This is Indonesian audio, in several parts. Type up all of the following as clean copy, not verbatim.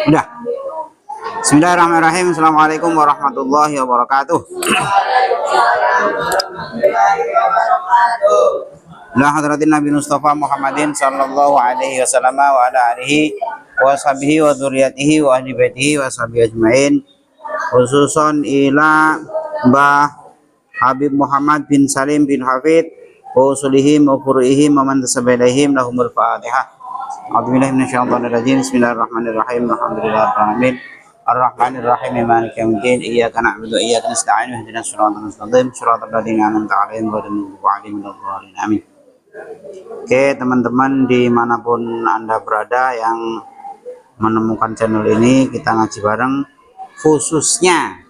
Udah. Bismillahirrahmanirrahim. Assalamualaikum warahmatullahi wabarakatuh. La hadratin Nabi Mustafa Muhammadin sallallahu alaihi wasallam wa ala alihi wa sahbihi wa dzurriyyatihi wa ahli baitihi wa sahbihi ajmain. Khususon ila Mbah Habib Muhammad bin Salim bin Hafid wa usulihim wa furu'ihim wa man tasabailahim lahumul Fatihah. A'udzubillahi minasyaitonir rajim. Bismillahirrahmanirrahim. Alhamdulillahirabbil alamin. Ar-Rahmanir-Rahim. Maliki yaumiddin. Iyyaka na'budu wa iyyaka nasta'in. Ihdinas siratal mustaqim. Shiratal ladzina an'amta 'alaihim ghairil maghdubi 'alaihim waladdallin. Amin. Oke, teman-teman dimanapun Anda berada yang menemukan channel ini, kita ngaji bareng, khususnya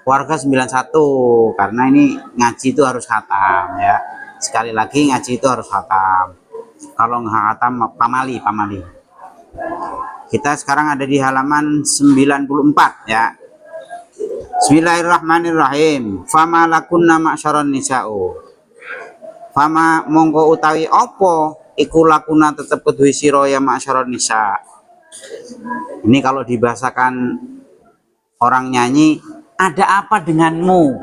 warga 91, karena ini ngaji itu harus khatam ya. Sekali lagi, ngaji itu harus khatam. Kalau nggak khatam, pamali. Kita sekarang ada di halaman 94 ya. Bismillahirrahmanirrahim. Fama lakunna ma'syaron nisa'u. Fama mongko utawi opo iku lakuna tetep kedui siro ya ma'syaron nisa'. Ini kalau dibahasakan orang nyanyi, ada apa denganmu?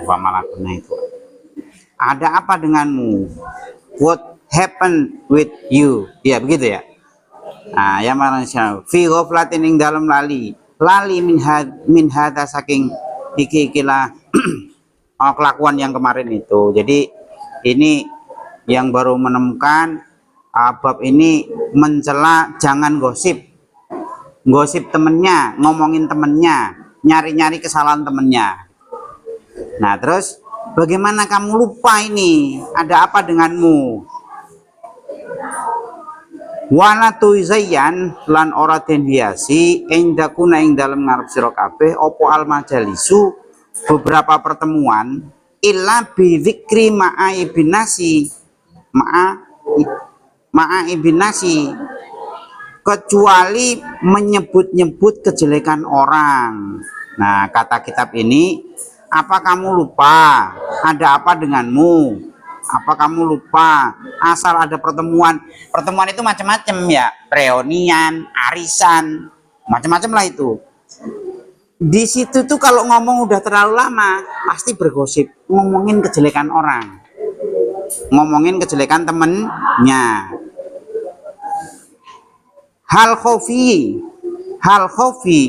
Fama lakunna itu. Ada apa denganmu? What happened with you? Ya begitu ya. Nah, ya manusia fi ghaflatin ing dalam lali min hada saking ikilah kelakuan yang kemarin itu. Jadi ini yang baru menemukan bab ini mencela, jangan gosip temennya, ngomongin temennya, nyari-nyari kesalahan temennya. Nah terus bagaimana kamu lupa ini? Ada apa denganmu? Wala tuizayyan lan ora den hiasi indakuna ing dalem ngarep sira kabeh opo al majalisu beberapa pertemuan illa bi dzikri ma'a ibnasi kecuali menyebut-nyebut kejelekan orang. Nah, kata kitab ini, apa kamu lupa? Ada apa denganmu? Apa kamu lupa? Asal ada pertemuan itu macam-macam ya, reunian, arisan, macam-macam lah itu. Di situ tuh kalau ngomong udah terlalu lama pasti bergosip, ngomongin kejelekan orang, ngomongin kejelekan temennya. Hal khofi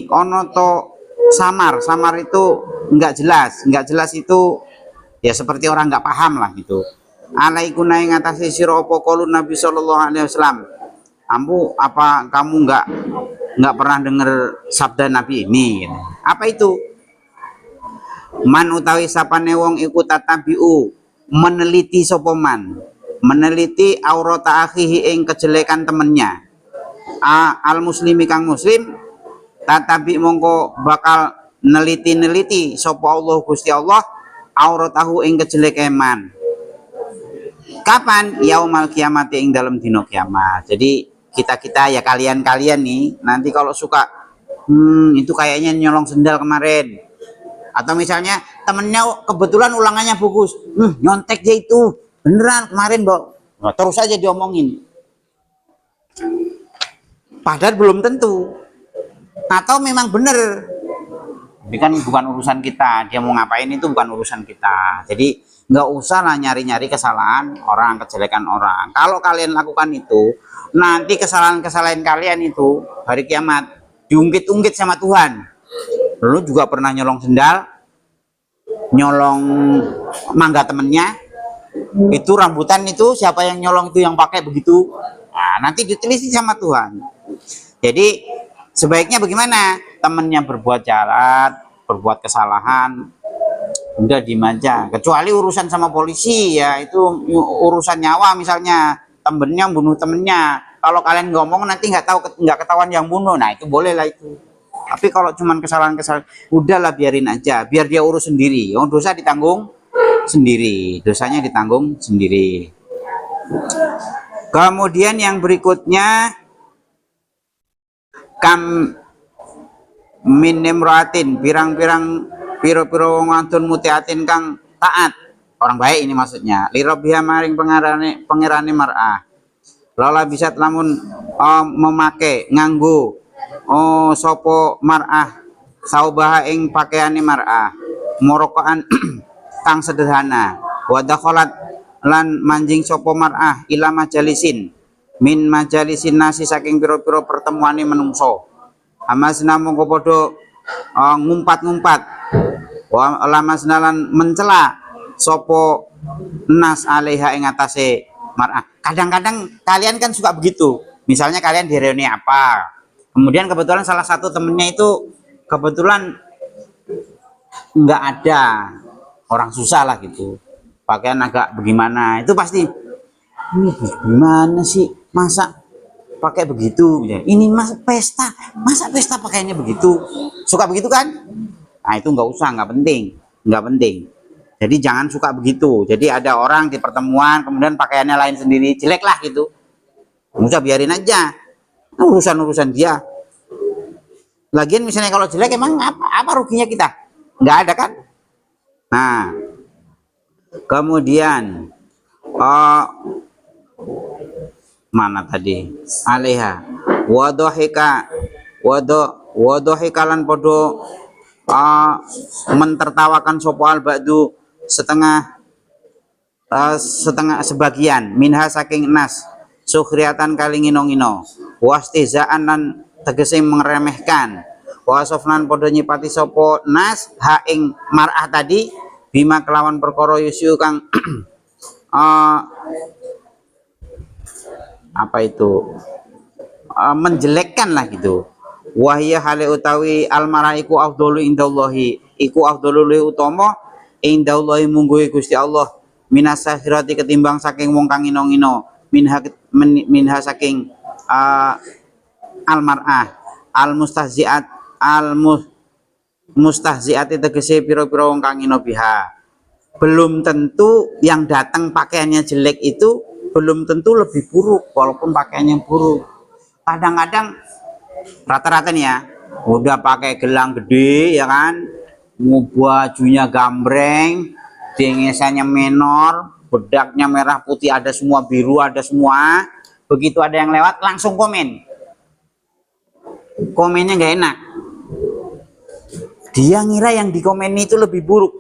ono to samar itu nggak jelas itu ya seperti orang nggak paham lah gitu. Alaikuna ing atase sira apa qaulun Nabi sallallahu alaihi wasallam. Apa kamu nggak pernah dengar sabda Nabi ini? Apa itu? Man utawi sapane wong iku tatabiu meneliti sapa man, meneliti aurata akhihi ing kejelekan temennya. Al muslimi kang muslim tatabi mongko bakal neliti sapa Allah Gusti Allah auratahu ing kejelekan man. Kapan? Yaumal kiamat, ing dalam dino kiamat. Jadi kita ya kalian nih nanti kalau suka itu kayaknya nyolong sendal kemarin, atau misalnya temennya kebetulan ulangannya bagus, nyontek dia itu beneran kemarin Mbok, nah, terus aja diomongin padahal belum tentu, atau memang bener. Ini kan bukan urusan kita, dia mau ngapain itu bukan urusan kita. Jadi nggak usah lah nyari-nyari kesalahan orang, kejelekan orang. Kalau kalian lakukan itu, nanti kesalahan-kesalahan kalian itu hari kiamat diungkit-ungkit sama Tuhan. Lu juga pernah nyolong sendal, nyolong mangga temennya, itu rambutan itu siapa yang nyolong itu yang pakai begitu. Nah, nanti ditelisik sama Tuhan. Jadi sebaiknya bagaimana? Temennya berbuat jahat, berbuat kesalahan, udah dimanja. Kecuali urusan sama polisi ya, itu urusan nyawa misalnya, temennya bunuh temennya. Kalau kalian ngomong nanti nggak ketahuan yang bunuh, nah itu boleh lah itu. Tapi kalau cuman kesalahan udahlah biarin aja, biar dia urus sendiri. Oh, dosa ditanggung sendiri, dosanya ditanggung sendiri. Kemudian yang berikutnya, kam min nimratin, pirang-pirang piro-piro wong wadon mutiatin kang taat, orang baik ini maksudnya, lirabbiha maring pangerane mar'ah, lala bisa lamun memakai nganggo sopo mar'ah saubaha ing pakaiane mar'ah morokaan kang sederhana wa dakhalat lan manjing sopo mar'ah ila majalisin min majalisin nasi saking pira-pira pertemuane menungso amasna mongko padha ngumpat-ngumpat wa lamasnalan mencela sopo nas alaiha ing atase mar'ah. Kadang-kadang kalian kan suka begitu, misalnya kalian di reuni apa, kemudian kebetulan salah satu temennya itu kebetulan nggak ada, orang susah lah gitu, pakaian agak bagaimana, itu pasti ini gimana sih masa pakai begitu, ini mas pesta, masa pesta pakaiannya begitu, suka begitu kan? Nah itu nggak usah, nggak penting, nggak penting. Jadi jangan suka begitu. Jadi ada orang di pertemuan kemudian pakaiannya lain sendiri, jelek lah gitu, nggak usah, biarin aja, urusan dia. Lagian misalnya kalau jelek emang apa ruginya kita? Nggak ada kan? Nah kemudian mana tadi alaiha wadohika wadohikalan podo mentertawakan sopo al ba'du setengah sebagian minha saking nas sukhriatan kali ngino-ngino wastizaan lan tegese mengremehkan wasofnan podo nyipati sopo nas ha ing mar'ah tadi bima kelawan perkara yusyu kang apa itu menjelekkan lah gitu. Wahya hale utawi almaraiku afdalu indallahi iku afdalu utama indallahi mungguhe Gusti Allah minas sahirati ketimbang saking wong kang ngino-ngino minha saking almar'ah almustahziat mustahziati tegese pira-pira wong kang ngino biha. Belum tentu yang datang pakaiannya jelek itu belum tentu lebih buruk walaupun pakaiannya buruk. Kadang-kadang rata-rata nih ya udah pakai gelang gede ya kan, bajunya gambreng, dengesannya menor, bedaknya merah putih, ada semua, biru ada semua. Begitu ada yang lewat langsung komennya nggak enak, dia ngira yang dikomen itu lebih buruk.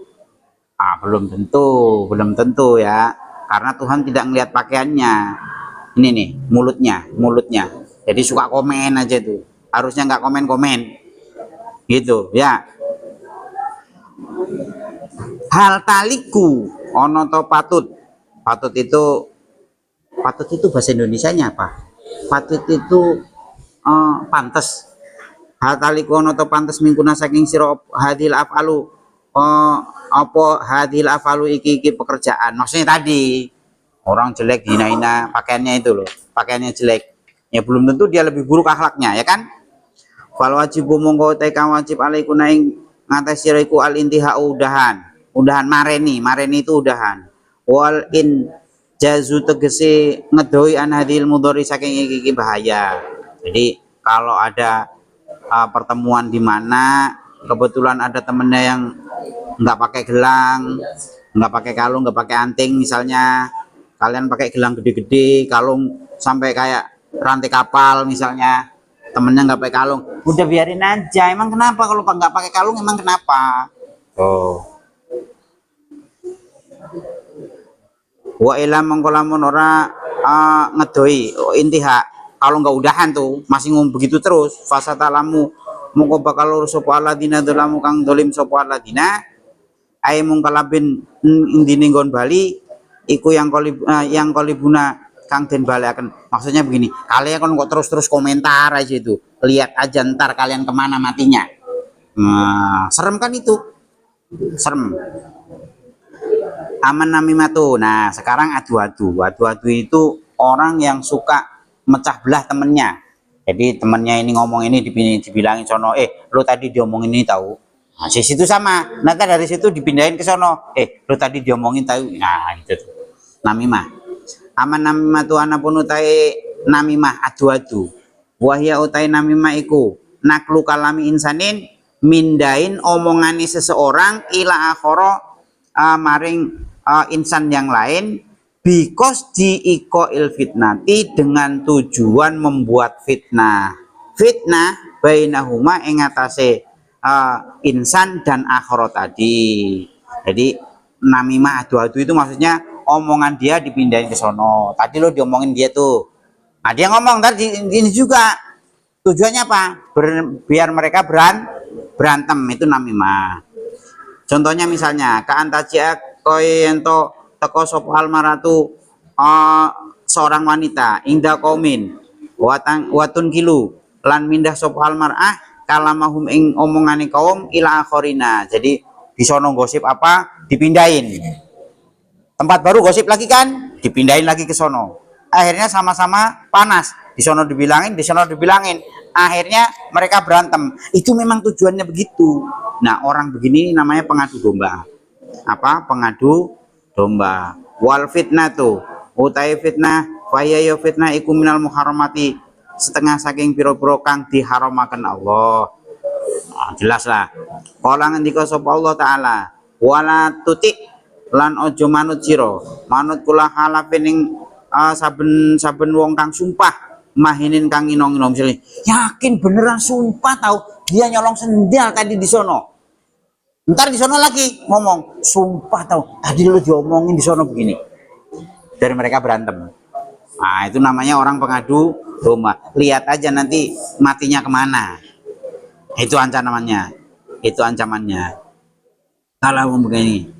Belum tentu ya, karena Tuhan tidak melihat pakaiannya, ini nih mulutnya jadi suka komen aja tuh, harusnya nggak komen gitu ya. Hal taliku ono to patut itu bahasa Indonesianya apa? Patut itu pantes. Hal taliku ono to pantes mingkuna saking sira hadil afalu apa hadil afalu iki pekerjaan. Maksudnya tadi orang jelek hina-hina pakaiannya itu loh, pakaiannya jelek ya belum tentu dia lebih buruk akhlaknya ya kan. Fal wajibu mongko teka wajib alaiku naing ngatas siraiku al intiha udahan mareni itu udahan wal in jazu tegese ngedoi an hadil mudhari saking iki bahaya. Jadi kalau ada pertemuan di mana kebetulan ada temennya yang nggak pakai gelang, nggak pakai kalung, nggak pakai anting, misalnya kalian pakai gelang gede-gede, kalung sampai kayak rantai kapal misalnya, temennya nggak pakai kalung, udah biarin aja. Emang kenapa kalau nggak pakai kalung, emang kenapa? Wa ila mengkolamun ora ngedoi intiha, kalau nggak udahan tuh masih ngomong begitu terus, fasatalamu mongko bakal lurus sopo aladina dolamu kang dolim sopo aladina ay mungkalabin indine nggon bali iku yang kolibuna kang den balaken. Maksudnya begini, kalian kan kok terus komentar aja itu, lihat aja ntar kalian kemana matinya. Serem kan itu, serem. Aman namimatu. Nah sekarang adu-adu itu orang yang suka mecah belah temennya. Jadi temennya ini ngomong ini dibilangin sono, lo tadi diomongin ini tahu. Nah, di situ sama, nanti dari situ dipindahin ke sono, lo tadi diomongin tahu. Nah itu tuh namimah. Aman namimah tu anapun utai namimah adu-adu. Wahya utai namimah iku naklu kalami insanin mindain omongani seseorang ila akhoro maring insan yang lain because diikoil fitnati dengan tujuan membuat fitnah. Fitnah bainahuma ing atase insan dan akhirat tadi. Jadi namimah adu-adu itu maksudnya omongan dia dipindahin ke sono. Tadi lo diomongin dia tuh. Nah, dia ngomong tadi ini juga. Tujuannya apa? Biar mereka berantem, itu namimah. Contohnya misalnya kaantajia koyento teko sapa almaratu seorang wanita inda kaumin watun kilu lan mindah sapa almarah kalamahum ing omongane kaum ila akhorina. Jadi disono gosip apa dipindahin, tempat baru gosip lagi kan dipindahin lagi ke sono, akhirnya sama-sama panas, di sono dibilangin, di sono dibilangin, akhirnya mereka berantem. Itu memang tujuannya begitu. Nah, orang begini namanya pengadu domba. Apa? Pengadu domba. Wal fitnah tuh utai fitnah fayayo fitnah iku minal muharramati, setengah saking piro-piro kang diharamaken Allah. Nah, jelas lah. Kala ngendika sapa Allah taala, wala tuti lan ojo manut sira, manut kula halafin ing saben wong kang sumpah mahinin kang nginong-nginong. Yakin beneran sumpah tahu dia nyolong sendal tadi di sono. Ntar di sono lagi ngomong sumpah tahu tadi lu diomongin di sono begini. Dari mereka berantem. Nah, itu namanya orang pengadu domba. Lihat aja nanti matinya kemana. Itu ancamannya. Itu ancamannya. Kalau begini.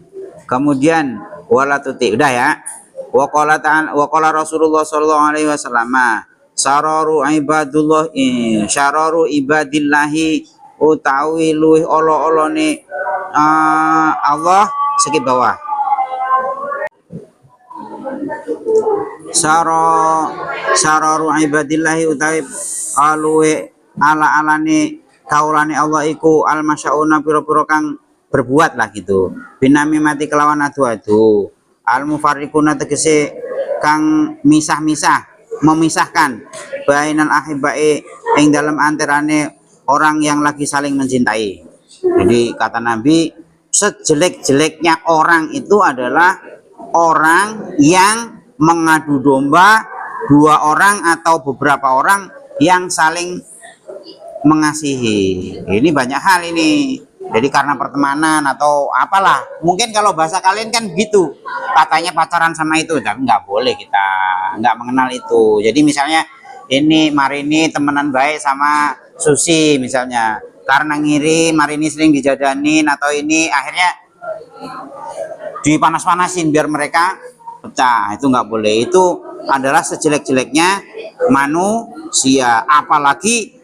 Kemudian wala tuti, udah ya. Wa qala Rasulullah sallallahu alaihi wasallam, syararu ibadullah syararu ibadillahi utawi luih olo-olone Allah segi bawah. Syararu ibadillahi utawi luih ala-alane kaulane Allah iku al-masyauna pira-pira kang berbuat lah gitu. Binami mati kelawan adu-adu. Al-mufarriquna tegese kang misah-misah, memisahkan bainal ahibai ing dalam antarane orang yang lagi saling mencintai. Jadi kata Nabi, sejelek-jeleknya orang itu adalah orang yang mengadu domba dua orang atau beberapa orang yang saling mengasihi. Ini banyak hal ini. Jadi karena pertemanan atau apalah, mungkin kalau bahasa kalian kan gitu, katanya pacaran sama itu, tapi nggak boleh, kita nggak mengenal itu. Jadi misalnya ini Marini temenan baik sama Susi misalnya, karena ngiri Marini sering dijadanin atau ini, akhirnya dipanas-panasin biar mereka pecah. Itu nggak boleh. Itu adalah sejelek-jeleknya manusia, apalagi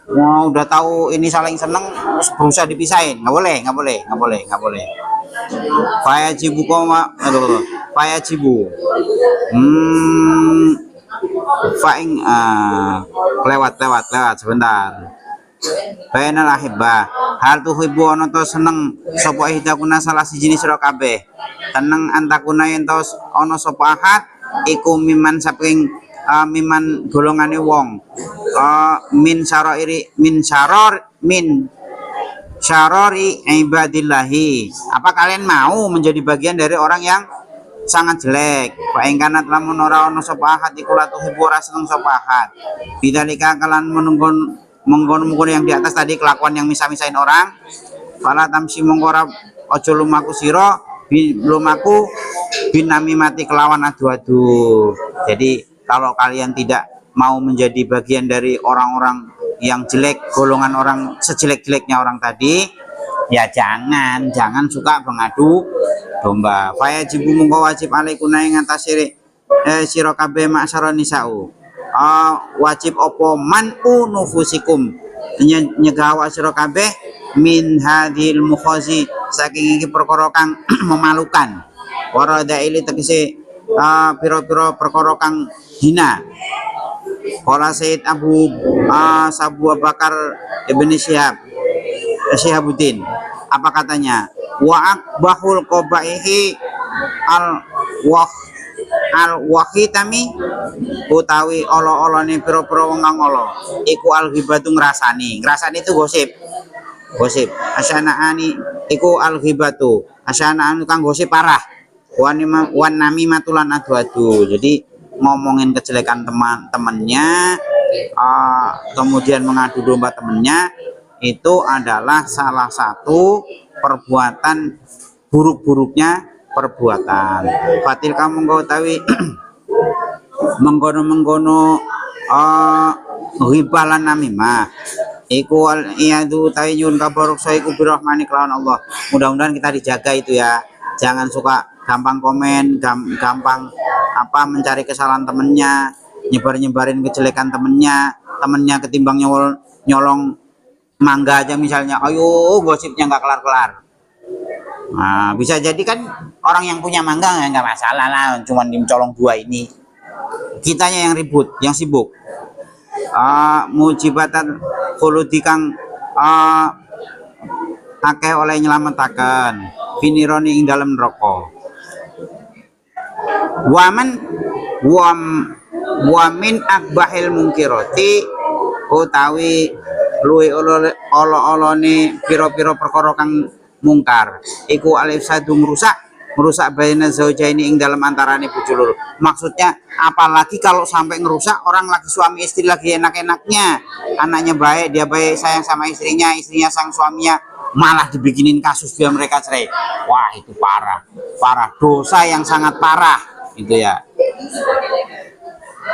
mau udah tahu ini saling seneng terus berusaha dipisahin, nggak boleh, nggak boleh, nggak boleh, nggak boleh. Fayajibu koma, aduh, fayajibu, faing, lewat sebentar. Bainal ahibba, hal tuhibbu ana to seneng sapa ihdakuna salah siji sira kabeh. Teneng antakuna yen to ana sapa ahad iku miman saking miman golongane wong min syarori ibadillahi. Apa kalian mau menjadi bagian dari orang yang sangat jelek? Fa ing kanat lamun ora ana sapa ahad iku la tuhibbu ora seneng sapa ahad. Bidzalika kalan menggon yang di atas tadi, kelakuan yang misah-misahin orang. Fala tamsi mongko ora aja lumaku sira lumaku binami mati kelawan adu-adu. Jadi kalau kalian tidak mau menjadi bagian dari orang-orang yang jelek, golongan orang sejelek-jeleknya orang tadi, ya jangan suka mengadu domba. Fayajibu mongko wajib alaikuna ing atase sira kabeh masyara nisau. Wajib opo manu nufusikum, nyegah sira kabeh min hadhil mukhazi saking iki perkara kang memalukan. Warada ili tegese pira-pira perkara kang hina. Qala Sayyid Abu Bakar Ibn Syihabuddin, apa katanya? Wa akbahul qabaihi al wahitami utawi olo-olone pira-pira wong kang olo iku al ghibatu ngrasani itu gosip asyanaani iku al ghibatu asyanaan kang gosip parah wan nami matulan adu-adu. Jadi ngomongin kejelekan teman-temannya kemudian mengadu domba temennya, itu adalah salah satu perbuatan buruk-buruknya perbuatan. Fatil kamu kau tahu menggono ribalan namimah iku iyadu tayyun kabaruk saiku birahmani kelawan Allah. Mudah-mudahan kita dijaga itu ya, jangan suka gampang komen, gampang mencari kesalahan temennya, nyebarin kejelekan temennya ketimbang nyolong mangga aja misalnya, ayo gosipnya nggak kelar-kelar. Nah, bisa jadi kan orang yang punya mangga nggak masalah lah, cuman dicolong dua ini, kitanya yang ribut, yang sibuk. Mujibatan khuludi kang akeh oleh nyelametaken finironi ing dalem neraka. Wamin akbahil mungkiroti utawi luwe olo-olone piro-piro perkara kang mungkar iku alif sadu merusak baina zaujaini ing dalam antarane bojo loro. Maksudnya apalagi kalau sampai ngerusak orang lagi suami istri lagi enak-enaknya, anaknya baik, dia baik sayang sama istrinya sang suaminya, malah dibikinin kasus biar mereka cerai. Wah, itu parah dosa yang sangat parah itu ya.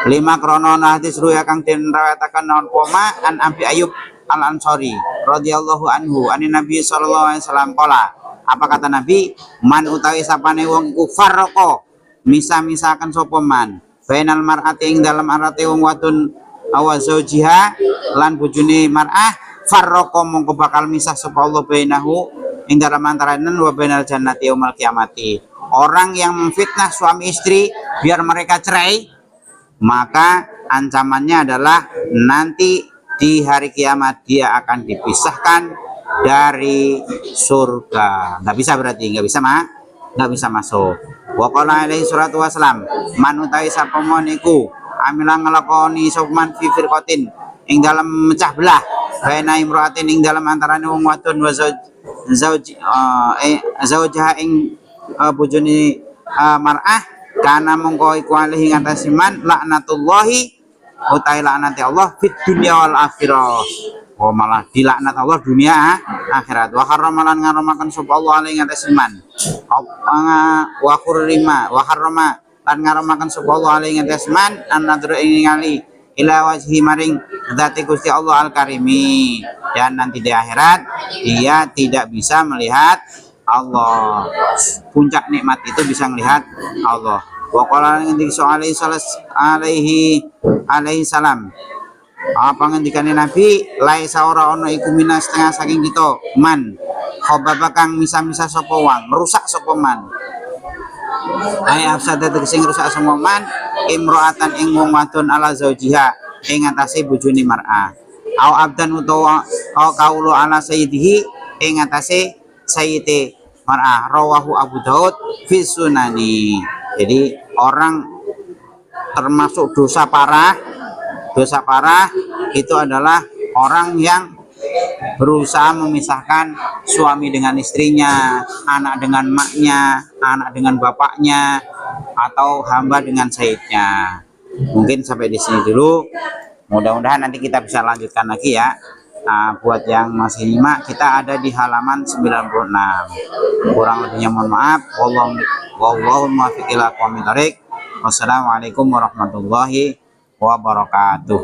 5 krono hadis ruya kang den rawataken naon koma an Abi Ayyub Al Ansori radhiyallahu anhu anin Nabi sallallahu alaihi wasallam qala. Apa kata Nabi? Man utawi sapane wong iku farraqo misa-misakan sapa man bainal mar'ati ing dalam arate wong wadon awa zaujiha lan bojone mar'ah, farraqo mongko bakal misah sapa Allah bainahu ing dalam antaranen wa bainal jannati yaumil kiamati. Orang yang memfitnah suami istri biar mereka cerai, maka ancamannya adalah nanti di hari kiamat dia akan dipisahkan dari surga. Nggak bisa, berarti nggak bisa masuk. Wa qala alaihi salatu wasalam man utawi sapa moniku amilang nglakoni sopman fi firqatin ing dalam mecah belah baina imraatin ing dalam antarane wong wadon wa zaujah ing bojone mar'ah kana mongko iku alih ngatasi man laknatullahi utai laknati Allah fit dunya wal akhirah. Oh, malah dilaknat Allah dunia akhirat. Wa harramalan ngaromakan sapa Allah alih ngatasi man wa harrama lan ngaromakan sapa Allah alih ngatasi man an-nadru ing ngali ila wajhi maring dzati Gusti Allah al-karimi, dan nanti di akhirat dia tidak bisa melihat Allah. Puncak nikmat itu bisa melihat Allah. Wa qala ngendi alaihi salam apa ngendikane Nabi laisa ora ono iku minas setengah saking kita man khababa kang misa-misa sapa wong merusak sapa man ay afsada tegese ngrusak sapa man imro'atan ing wong wadon ala zaujiha ing atase bojone mar'ah au abdan utawa au kaulu ala sayyidihi ing atase sayyide mar'ah rawahu Abu Daud fi sunani. Jadi orang termasuk dosa parah itu adalah orang yang berusaha memisahkan suami dengan istrinya, anak dengan maknya, anak dengan bapaknya, atau hamba dengan sayyidnya. Mungkin sampai di sini dulu. Mudah-mudahan nanti kita bisa lanjutkan lagi ya. Buat yang masih nyimak, kita ada di halaman 96. Kurang lebihnya mohon maaf. Wallahu muwaffiq ila aqwamit thoriq. Wassalamualaikum warahmatullahi wabarakatuh.